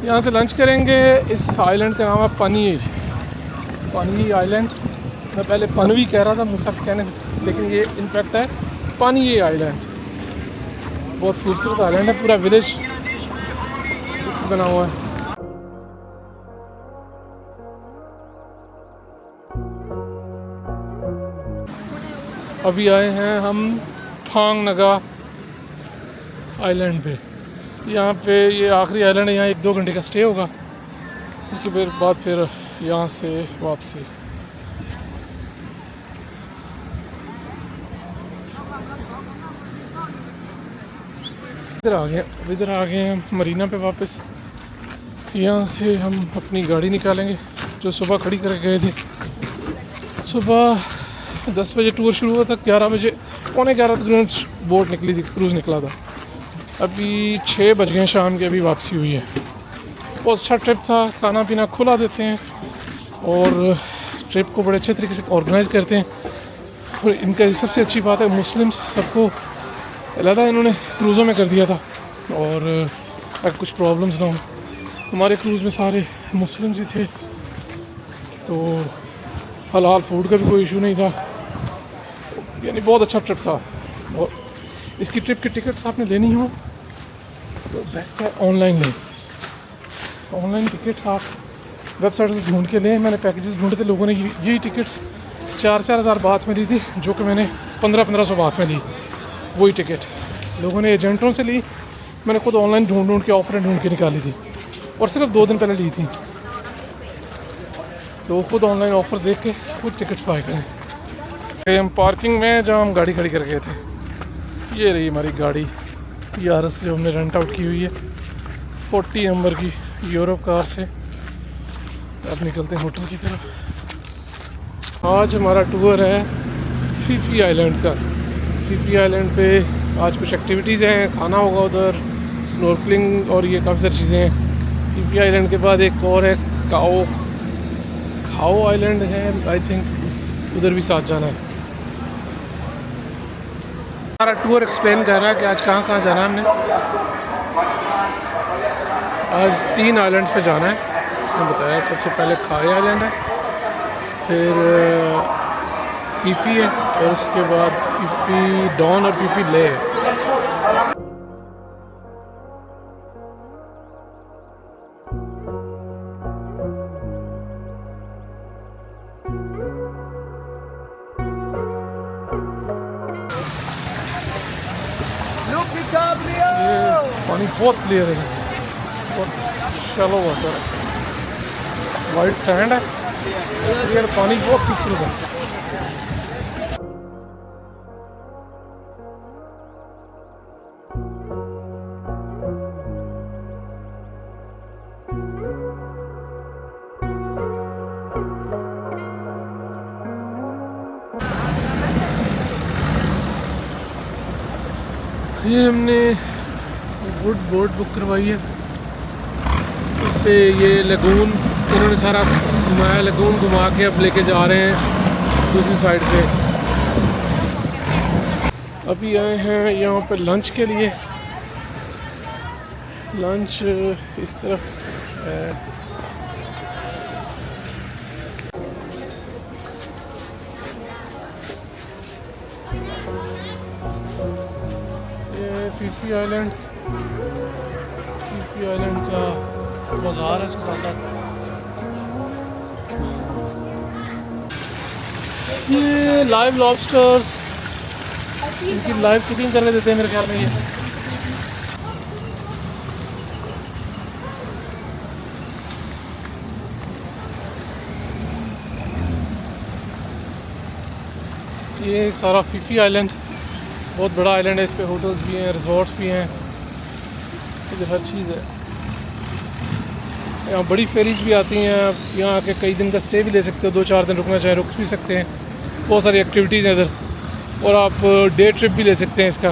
यहाँ से लंच करेंगे। इस आइलैंड का नाम है पनी आइलैंड। मैं पहले पनवी कह रहा था मुसफ कहने, लेकिन ये इनफैक्ट है पनी आइलैंड। बहुत खूबसूरत आइलैंड है, पूरा विलेज इसमें बना हुआ है। अभी आए हैं हम थांग नगा आइलैंड पे। यहाँ पे ये आखिरी आइलैंड है, यहाँ 1-2 घंटे का स्टे होगा, उसके बाद फिर यहाँ से वापसी। इधर आ गए हैं मरीना पे वापस। यहाँ से हम अपनी गाड़ी निकालेंगे जो सुबह खड़ी करके गए थे। सुबह 10 बजे टूर शुरू हुआ था, 11 बजे, पौने 11 तक बोट निकली थी, क्रूज़ निकला था। अभी 6 बज गए शाम के, अभी वापसी हुई है। बहुत अच्छा ट्रिप था, खाना पीना खुला देते हैं और ट्रिप को बड़े अच्छे तरीके से ऑर्गेनाइज़ करते हैं। और इनका सबसे अच्छी बात है, मुस्लिम सबको अलहदा इन्होंने क्रूज़ों में कर दिया था, और अगर कुछ प्रॉब्लम्स ना हो। हमारे क्रूज़ में सारे मुस्लिम्स ही थे, तो हलाल फूड का भी कोई इशू नहीं था। यानी बहुत अच्छा ट्रिप था। और इसकी ट्रिप की टिकट्स आपने लेनी हो तो बेस्ट है ऑनलाइन लें। ऑनलाइन टिकट्स आप वेबसाइट से ढूंढ के लें। मैंने पैकेजेस ढूंढे थे, लोगों ने यही टिकट्स 4-4 हज़ार बात में ली थी, जो कि मैंने 1500 बात में ली। वही टिकट लोगों ने एजेंटों से ली, मैंने खुद ऑनलाइन ढूंढ के ऑफरें ढूंढ के निकाली थी, और सिर्फ 2 दिन पहले ली थी। तो खुद ऑनलाइन ऑफर्स देख के खुद टिकट्स बाय करें। हम पार्किंग में जहाँ हम गाड़ी खड़ी कर गए थे, ये रही हमारी गाड़ी यारस जो हमने रेंट आउट की हुई है, 40 नंबर की यूरोप कार से। अब निकलते हैं होटल की तरफ। आज हमारा टूर है फीफी आइलैंड का। फीफी आइलैंड पे आज कुछ एक्टिविटीज़ हैं, खाना होगा उधर, स्नॉर्कलिंग और ये काफ़ी सारी चीज़ें हैं। फीफी आइलैंड के बाद एक और है खाओ आइलैंड है, आई थिंक उधर भी साथ जाना है। हमारा टूर एक्सप्लेन कर रहा है कि आज कहाँ कहाँ जाना है हमने। आज 3 आइलैंड्स पे जाना है, उसने बताया। सबसे पहले खाए आइलैंड है, फिर फीफी है, और उसके बाद फीफी डॉन और फीफी ले है। ये पानी बहुत क्लियर है, बहुत शैलो वाटर है, वाइट सैंड है, क्लियर पानी, बहुत खूबसूरत है। ये हमने वुड बोट बुक करवाई है। इस पे ये लगून इन्होंने सारा घुमाया, लगून घुमा के अब लेके जा रहे हैं दूसरी साइड पे। अभी आए हैं यहाँ पे लंच के लिए। लंच इस तरफ है। फीफी आइलैंड का बाज़ार है, इसके साथ साथ ये लाइव लॉबस्टर्स, इनकी लाइव कुकिंग करके देते हैं मेरे ख्याल में। ये सारा फीफी आइलैंड बहुत बड़ा आइलैंड है। इस पे होटल्स भी हैं, रिजॉर्ट्स भी हैं, इधर हर चीज़ है। यहाँ बड़ी फेरीज भी आती हैं, आप यहाँ आके कई दिन का स्टे भी ले सकते हो, 2-4 दिन रुकना चाहे रुक भी सकते हैं। बहुत सारी एक्टिविटीज़ हैं इधर, और आप डे ट्रिप भी ले सकते हैं इसका।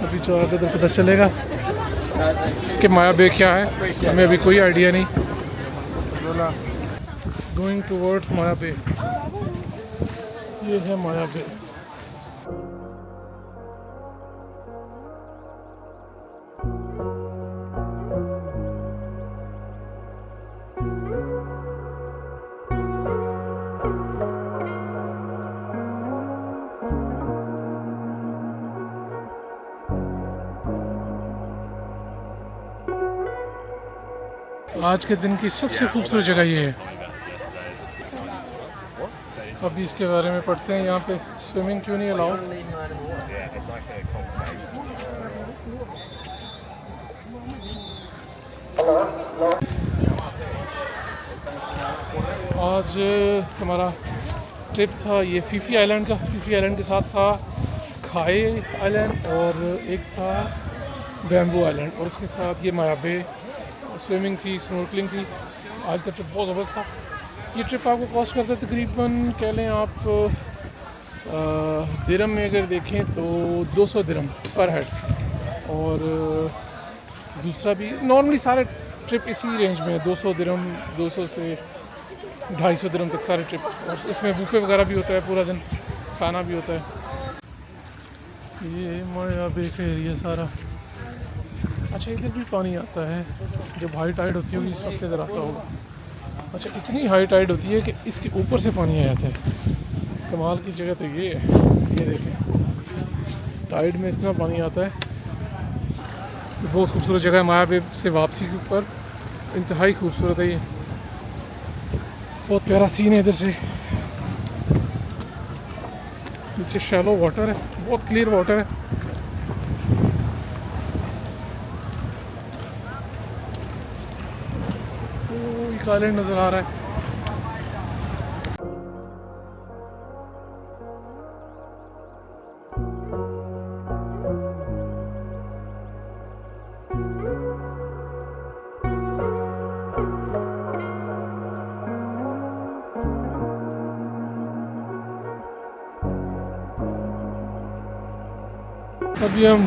अभी जो आगे तो पता चलेगा कि माया बे क्या है, हमें अभी कोई आइडिया नहीं। गोइंग टूवर्ड्स माया बे। ये है माया बे। आज के दिन की सबसे खूबसूरत जगह ये है। अभी इसके बारे में पढ़ते हैं। यहाँ पे स्विमिंग क्यों नहीं अलाउ? आज हमारा ट्रिप था ये फीफी आइलैंड का। फीफी आइलैंड के साथ था खाए आइलैंड और एक था बैम्बू आइलैंड और उसके साथ ये माया बे। स्विमिंग थी, स्नॉर्कलिंग थी। आज का ट्रिप बहुत ज़बरदस्त था। ये ट्रिप आपको कॉस्ट करता है तकरीबन कह लें आप दिरहम में अगर देखें तो 200 दिरहम पर हेड। और दूसरा भी नॉर्मली सारे ट्रिप इसी रेंज में है, 200 दिरहम, 200 से 250 दिरहम तक सारे ट्रिप। और इसमें बुफे वगैरह भी होता है, पूरा दिन खाना भी होता है। ये माया बे का एरिया सारा। अच्छा, इधर भी पानी आता है जब हाई टाइड होती होगी, इस वक्त इधर आता होगा। अच्छा, इतनी हाई टाइड होती है कि इसके ऊपर से पानी आ जाता है। कमाल की जगह तो ये है। ये देखें, टाइड में इतना पानी आता है। बहुत खूबसूरत जगह है। माया बे से वापसी के ऊपर इंतहाई खूबसूरत है ये। बहुत प्यारा सीन है इधर से। नीचे शैलो वाटर है, बहुत क्लियर वाटर है। एक आइलैंड नज़र आ रहा है। अभी हम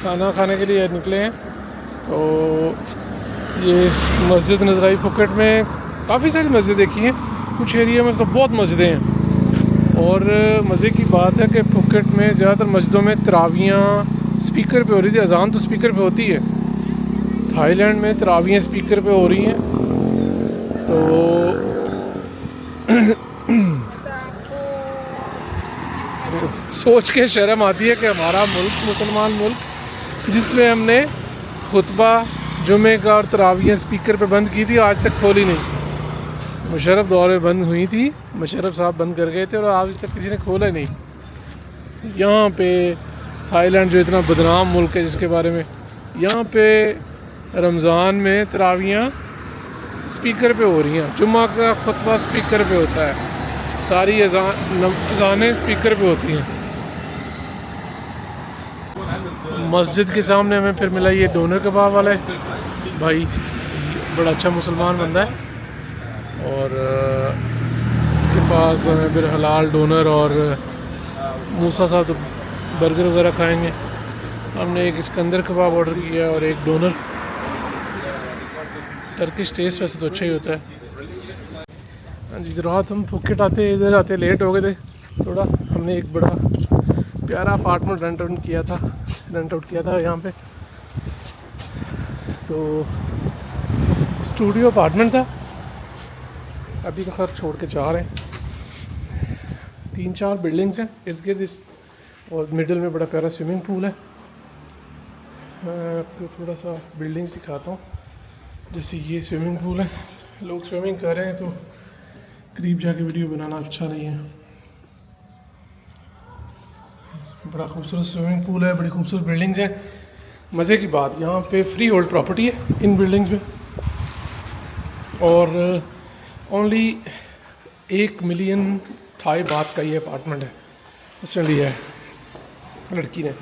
खाना खाने के लिए निकले हैं तो ये मस्जिद नज़र आई। फुकेट में काफ़ी सारी मस्जिद देखी हैं, कुछ एरिया में तो बहुत मस्जिदें हैं। और मज़े की बात है कि फुकेट में ज़्यादातर मस्जिदों में तरावियाँ स्पीकर पे हो रही थी। अजान तो स्पीकर पे होती है, थाईलैंड में तरावियाँ स्पीकर पे हो रही हैं। तो सोच के शर्म आती है कि हमारा मुल्क, मुसलमान मुल्क, जिसमें हमने खुतबा जुमे का और तरावियाँ स्पीकर पे बंद की थी, आज तक खोली नहीं। मुशर्रफ दौर में बंद हुई थी, मुशर्रफ साहब बंद कर गए थे और आज तक किसी ने खोला नहीं। यहाँ पे थाईलैंड जो इतना बदनाम मुल्क है जिसके बारे में, यहाँ पे रमज़ान में तरावियाँ स्पीकर पे हो रही हैं, जुम्मा का खुतबा स्पीकर पे होता है, सारी अज़ानें स्पीकर पे होती हैं। मस्जिद के सामने हमें फिर मिला ये डोनर कबाब वाला है भाई, बड़ा अच्छा मुसलमान बंदा है। और इसके पास हमें फिर हलाल डोनर और मूसा साहब तो बर्गर वगैरह खाएंगे। हमने एक इस्कंदर कबाब ऑर्डर किया और एक डोनर। टर्किश टेस्ट वैसे तो अच्छा ही होता है। हाँ जी, रात हम फुकेट इधर आते लेट हो गए थे थोड़ा। हमने एक बड़ा प्यारा अपार्टमेंट रेंट आउट किया था यहाँ पे। तो स्टूडियो अपार्टमेंट था। अभी तो खैर छोड़ के जा रहे हैं। 3-4 बिल्डिंग्स हैं इर्द गिर्द इस, और मिडिल में बड़ा प्यारा स्विमिंग पूल है। आपको थोड़ा सा बिल्डिंग्स दिखाता हूँ। जैसे ये स्विमिंग पूल है, लोग स्विमिंग कर रहे हैं तो करीब जाके वीडियो बनाना अच्छा नहीं है। बड़ा खूबसूरत स्विमिंग पूल है, बड़ी खूबसूरत बिल्डिंग्स हैं। मज़े की बात, यहाँ पे फ्री होल्ड प्रॉपर्टी है इन बिल्डिंग्स में, और ओनली 1 मिलियन थाई बात का ये अपार्टमेंट है, उसने लिया है लड़की ने।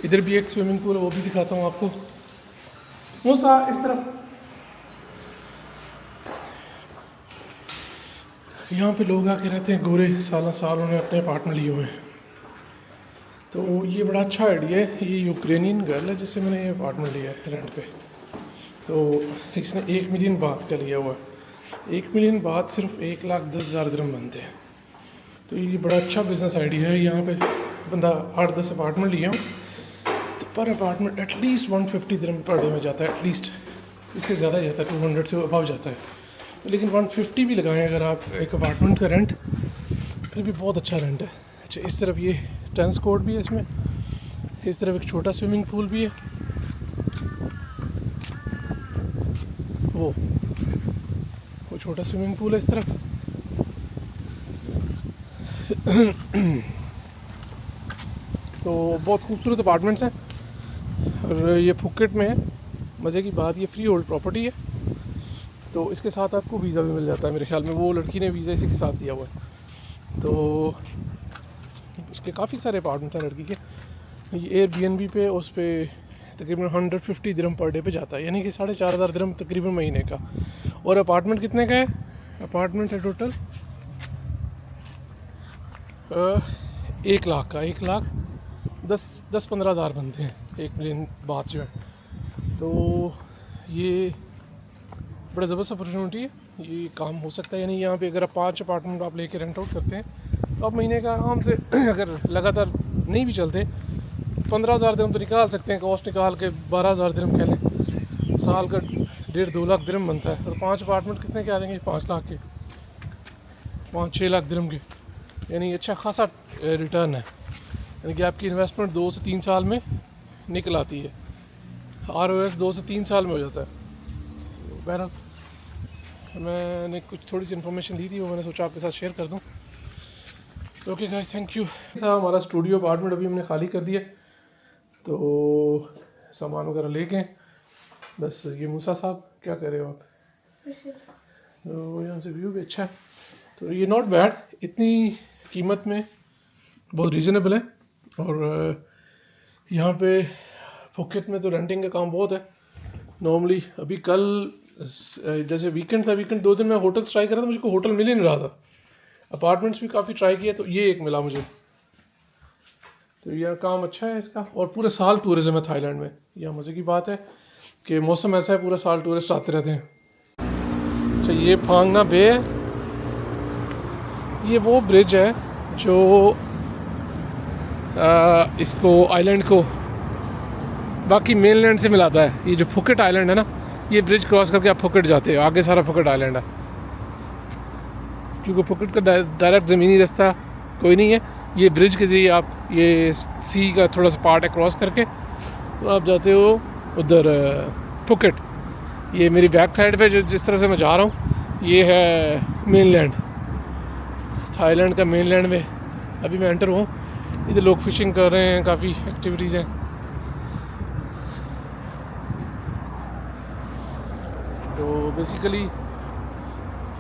इधर भी एक स्विमिंग पूल है, वो भी दिखाता हूँ आपको। मूसा इस तरफ। यहाँ पे लोग आके रहते हैं गोरे, साल उन्होंने अपने अपार्टमेंट लिए हुए हैं। तो ये बड़ा अच्छा आइडिया है। ये यूक्रेनियन गर्ल है जिससे मैंने ये अपार्टमेंट लिया है रेंट पे। तो इसने 1 मिलियन बात का लिया हुआ है। 1 मिलियन बात सिर्फ 1,10,000 दिरहम बनते हैं। तो ये बड़ा अच्छा बिज़नेस आइडिया है। यहाँ पे बंदा 8-10 अपार्टमेंट लिए हों तो पर अपार्टमेंट एटलीस्ट 150 दिरहम पर डे में जाता है, एटलीस्ट। इससे ज़्यादा जाता है, 200 से अबव जाता है। लेकिन 150 भी लगाएं अगर आप एक अपार्टमेंट का रेंट, फिर भी बहुत अच्छा रेंट है। अच्छा, इस तरफ ये टेनिस कोर्ट भी है इसमें, इस तरफ एक छोटा स्विमिंग पूल भी है। वो छोटा स्विमिंग पूल है इस तरफ। तो बहुत खूबसूरत अपार्टमेंट्स हैं और ये फुकेट में है। मज़े की बात, ये फ्री होल्ड प्रॉपर्टी है, तो इसके साथ आपको वीज़ा भी मिल जाता है। मेरे ख्याल में वो लड़की ने वीज़ा इसी के साथ दिया हुआ है। तो उसके काफ़ी सारे अपार्टमेंट्स हैं लड़की के। ये एयरबीएनबी पे उस पर तकरीबन 150 दिरहम पर डे पे जाता है, यानी कि 4500 दिरहम तकरीबन महीने का। और अपार्टमेंट कितने का है? अपार्टमेंट है टोटल 1 लाख का। 1,10-15 हज़ार बनते हैं एक प्लेन बात जो है। तो ये बड़ा ज़बरदस्त अपॉर्चुनिटी है, ये काम हो सकता है। यानी यहाँ पे अगर आप 5 अपार्टमेंट आप लेके रेंट आउट करते हैं तो आप महीने का आराम से अगर लगातार नहीं भी चलते 15,000 दिरहम तो निकाल सकते हैं। कॉस्ट निकाल के 12,000 दिरहम कह लें, साल का 1.5-2 लाख दिरहम बनता है। और 5 अपार्टमेंट कितने के आ जाएंगे? 5 लाख के, 5-6 लाख दिरहम के, यानी अच्छा खासा रिटर्न है। यानी कि आपकी इन्वेस्टमेंट 2 से 3 साल में निकल आती है। ROS 2 से 3 साल में हो जाता है। तो बहरहाल मैंने कुछ थोड़ी सी इन्फॉर्मेशन दी थी, वो मैंने सोचा आपके साथ शेयर कर दूँ। Okay guys, thank you. हमारा स्टूडियो अपार्टमेंट अभी हमने खाली कर दिया, तो सामान वगैरह ले गए। बस ये मूसा साहब क्या कर रहे हो आप? तो यहाँ से व्यू भी अच्छा है, तो ये नॉट बैड, इतनी कीमत में बहुत रीज़नेबल है। और यहाँ पे फुकेट में तो रेंटिंग का काम बहुत है। नॉर्मली अभी कल जैसे वीकेंड था, वीकेंड 2 दिन मैं होटल्स ट्राई कर रहा था, मुझको होटल मिल ही नहीं रहा था। अपार्टमेंट्स भी काफ़ी ट्राई किया, तो ये एक मिला मुझे। तो यह काम अच्छा है इसका। और पूरे साल टूरिज़्म है थाईलैंड में। यह मज़े की बात है कि मौसम ऐसा है, पूरा साल टूरिस्ट आते रहते हैं। अच्छा, ये फांग ना बे है, ये वो ब्रिज है जो इसको आइलैंड को बाकी मेनलैंड से मिलाता है। ये जो फुकेट आइलैंड है ना, ये ब्रिज क्रॉस करके आप फुकेट जाते हो, आगे सारा फुकेट आइलैंड है। क्योंकि फुकेट का डायरेक्ट ज़मीनी रास्ता कोई नहीं है, ये ब्रिज के ज़रिए आप ये सी का थोड़ा सा पार्ट है क्रॉस करके तो आप जाते हो उधर फुकेट। ये मेरी बैक साइड पे जो जिस तरह से मैं जा रहा हूँ, ये है मेनलैंड, थाईलैंड का मेनलैंड में अभी मैं एंटर हूँ। इधर लोग फिशिंग कर रहे हैं, काफ़ी एक्टिविटीज़ हैं। तो बेसिकली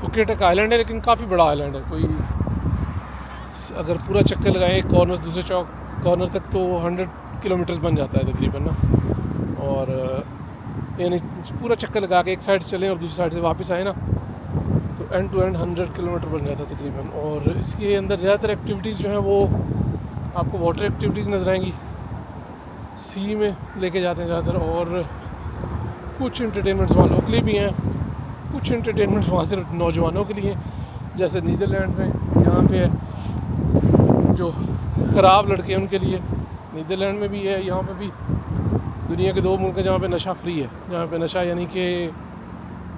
फुकेट एक आइलैंड है, लेकिन काफ़ी बड़ा आइलैंड है। कोई अगर पूरा चक्कर लगाएं एक कॉर्नर से दूसरे कॉर्नर तक तो 100 किलोमीटर्स बन जाता है तकरीबन ना। और यानी पूरा चक्कर लगा के एक साइड चलें और दूसरी साइड से वापस आए ना, तो एंड टू एंड 100 किलोमीटर बन जाता है तकरीबन। और इसके अंदर ज़्यादातर एक्टिविटीज़ जो हैं वो आपको वाटर एक्टिविटीज़ नज़र आएंगी, सी में लेके जाते हैं ज़्यादातर। और कुछ इंटरटेनमेंट्स वालों के लिए भी हैं, कुछ इंटरटेनमेंट्स वहाँ सिर्फ नौजवानों के लिए, जैसे नीदरलैंड में यहाँ पे है जो ख़राब लड़के हैं उनके लिए। नीदरलैंड में भी है, यहाँ पे भी। दुनिया के 2 मुल्क हैं जहाँ पे नशा फ्री है, जहाँ पे नशा यानी कि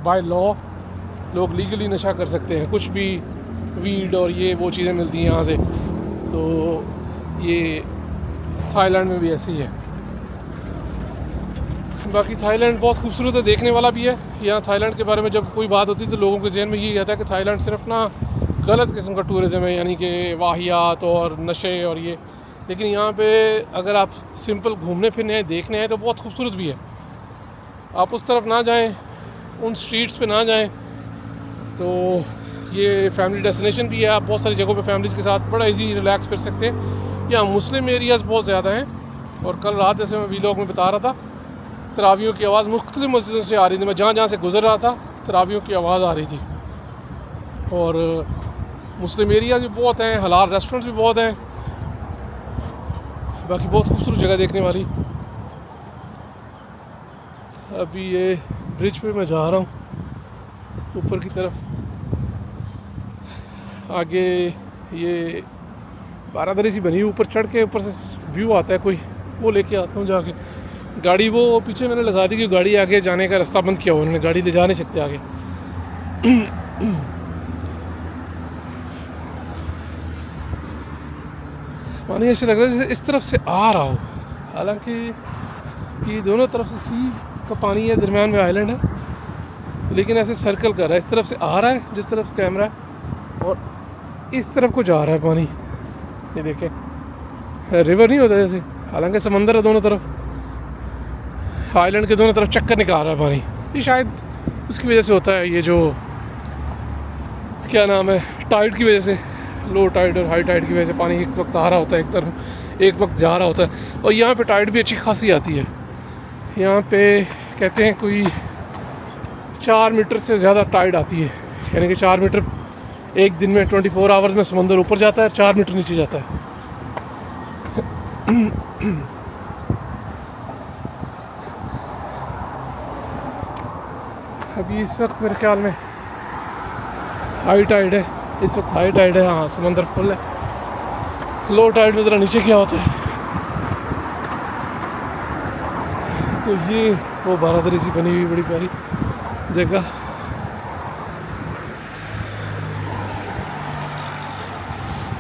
बाय लॉ लोग लीगली नशा कर सकते हैं, कुछ भी वीड और ये वो चीज़ें मिलती हैं यहाँ से। तो ये थाईलैंड में भी ऐसी है। बाकी थाईलैंड बहुत खूबसूरत है, देखने वाला भी है। यहाँ थाईलैंड के बारे में जब कोई बात होती है तो लोगों के जहन में ये आता है कि थाईलैंड सिर्फ ना गलत किस्म का टूरिज़्म है, यानी कि वाहियात और नशे और ये। लेकिन यहाँ पे अगर आप सिंपल घूमने फिरने आए, देखने आए, तो बहुत खूबसूरत भी है। आप उस तरफ ना जाएं, उन स्ट्रीट्स पे ना जाएं। तो ये फैमिली डेस्टिनेशन भी है, आप बहुत सारी जगहों पे फैमिलीज़ के साथ बड़ा इजी रिलैक्स कर सकते हैं। यहाँ मुस्लिम एरियाज़ बहुत ज़्यादा हैं। और कल रात जैसे मैं वीलॉग में बता रहा था, तरावियों की आवाज़ मुख्तलिफ़ मस्जिदों से आ रही थी। मैं जहाँ जहाँ से गुजर रहा था तरावियों की आवाज़ आ रही थी। और मुस्लिम एरिया भी बहुत हैं, हलाल रेस्टोरेंट्स भी बहुत हैं। बाकी बहुत खूबसूरत जगह देखने वाली। अभी ये ब्रिज पे मैं जा रहा हूँ ऊपर की तरफ। आगे ये बारादरी सी बनी हुई, ऊपर चढ़ के ऊपर से व्यू आता है कोई, वो लेके आता हूँ जाके। गाड़ी वो पीछे मैंने लगा दी कि गाड़ी आगे जाने का रास्ता बंद किया हुआ उन्होंने, गाड़ी ले जा नहीं सकते आगे। पानी ऐसे लग रहा है जैसे इस तरफ से आ रहा हो, हालांकि ये दोनों तरफ से सी का पानी है, दरम्यान में आइलैंड है, तो लेकिन ऐसे सर्कल कर रहा है, इस तरफ से आ रहा है जिस तरफ कैमरा है और इस तरफ को जा रहा है पानी। ये देखें, रिवर नहीं होता जैसे, हालांकि समंदर है दोनों तरफ, आइलैंड के दोनों तरफ चक्कर निकाल रहा है पानी। ये शायद उसकी वजह से होता है, ये जो क्या नाम है, टाइड की वजह से, लो टाइड और हाई टाइड की वजह से पानी एक वक्त आ रहा होता है एक तरफ, एक वक्त जा रहा होता है। और यहाँ पे टाइड भी अच्छी खासी आती है, यहाँ पे कहते हैं कोई 4 मीटर से ज़्यादा टाइड आती है, यानी कि 4 मीटर एक दिन में 24 आवर्स में समंदर ऊपर जाता है, 4 मीटर नीचे जाता है। अभी इस वक्त मेरे ख्याल में हाई टाइड है, इस वक्त हाई टाइड है, हाँ समंदर फुल है। लो टाइड में ज़रा नीचे क्या होता है। तो ये वो बारादरी सी बनी हुई बड़ी प्यारी जगह।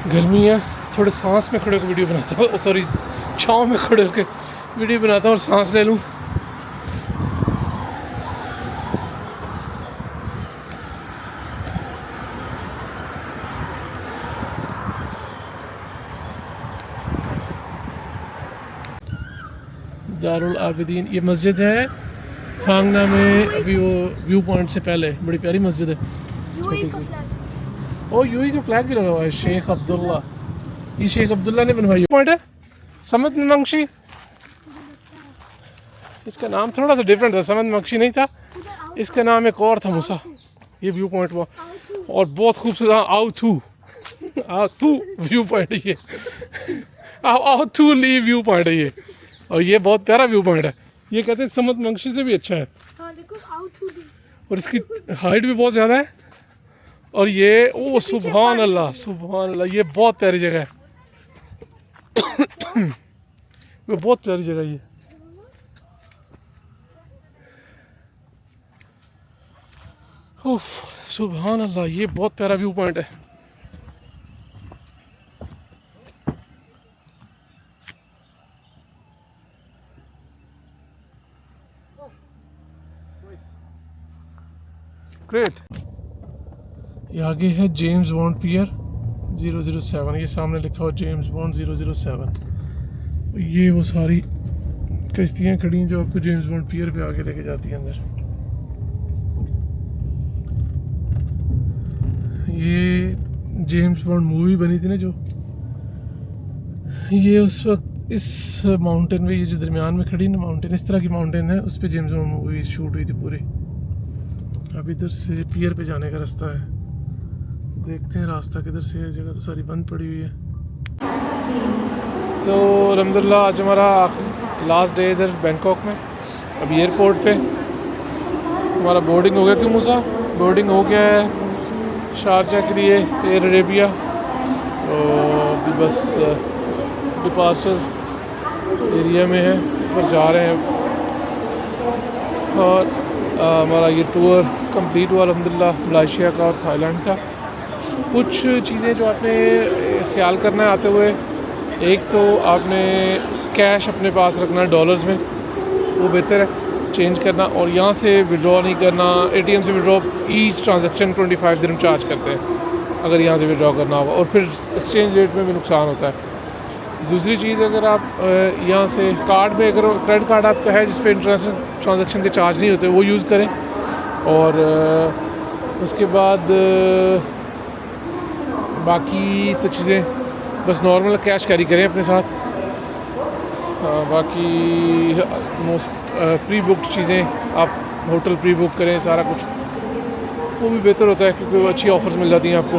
गर्मी है, थोड़े सांस में खड़े होकर वीडियो बनाता हूँ, सॉरी छाँव में खड़े होकर वीडियो बनाता हूँ और सांस ले लूँ। दारुल आबिदीन ये मस्जिद है फांगना में, अभी वो व्यू पॉइंट से पहले, बड़ी प्यारी मस्जिद है। ओ यूएई का फ्लैग भी लगा हुआ है, शेख अब्दुल्ला, ये शेख अब्दुल्ला ने बनवाई पॉइंट है। समद मंगशी, इसका नाम थोड़ा सा डिफरेंट था, समद मंगशी नहीं था, इसका नाम एक और था, मूसा। ये व्यू पॉइंट हुआ और बहुत खूबसूरत, आउथू व्यू पॉइंट है ये, आउथू ली व्यू पॉइंट है ये, और ये बहुत प्यारा व्यू पॉइंट है। ये कहते हैं समद मंगशी से भी अच्छा है, और इसकी हाइट भी बहुत ज़्यादा है। और ये ओ सुभान अल्लाह, सुभान अल्लाह, ये बहुत प्यारी जगह है। ये बहुत प्यारी जगह है ये। उफ, सुभान अल्लाह, ये बहुत प्यारा व्यू पॉइंट है। ग्रेट। ये आगे है जेम्स बॉन्ड पियर 007, ये सामने लिखा हुआ जेम्स बॉन्ड 007। ये वो सारी कश्तियाँ खड़ी हैं जो आपको जेम्स बॉन्ड पियर पे आगे लेके जाती हैं अंदर। ये जेम्स बॉन्ड मूवी बनी थी ना जो, ये उस वक्त इस माउंटेन में, ये जो दरमियान में खड़ी ना माउंटेन, इस तरह की माउंटेन है, उस पर जेम्स बॉन्ड मूवी शूट हुई थी पूरी। अब इधर से पियर पे जाने का रास्ता है, देखते हैं रास्ता किधर से है, जगह तो सारी बंद पड़ी हुई है। तो अल्हम्दुलिल्लाह आज हमारा लास्ट डे इधर बैंकॉक में। अब एयरपोर्ट पे हमारा बोर्डिंग हो गया, क्यों मूसा, बोर्डिंग हो गया है शारजा के लिए एयर अरेबिया। तो अभी बस डिपार्चर एरिया में है, ऊपर जा रहे हैं। और हमारा ये टूर कंप्लीट हुआ अल्हम्दुलिल्लाह, मलेशिया का और थाईलैंड का। कुछ चीज़ें जो आपने ख्याल करना है आते हुए, एक तो आपने कैश अपने पास रखना डॉलर्स में, वो बेहतर है चेंज करना, और यहाँ से विड्रॉ नहीं करना। एटीएम से विड्रॉ ईच ट्रांजैक्शन 25 दिरहम चार्ज करते हैं अगर यहाँ से विड्रॉ करना होगा, और फिर एक्सचेंज रेट में भी नुकसान होता है। दूसरी चीज़, अगर आप यहाँ से कार्ड में, अगर क्रेडिट कार्ड आपका है जिस पे इंटरनेशनल ट्रांजैक्शन के चार्ज नहीं होते, वो यूज़ करें। और उसके बाद बाकी तो चीज़ें बस नॉर्मल कैश कैरी करें अपने साथ। बाकी मोस्ट प्री बुक्ड चीज़ें आप होटल प्री बुक करें, सारा कुछ, वो भी बेहतर होता है क्योंकि वो अच्छी ऑफ़र्स मिल जाती हैं आपको।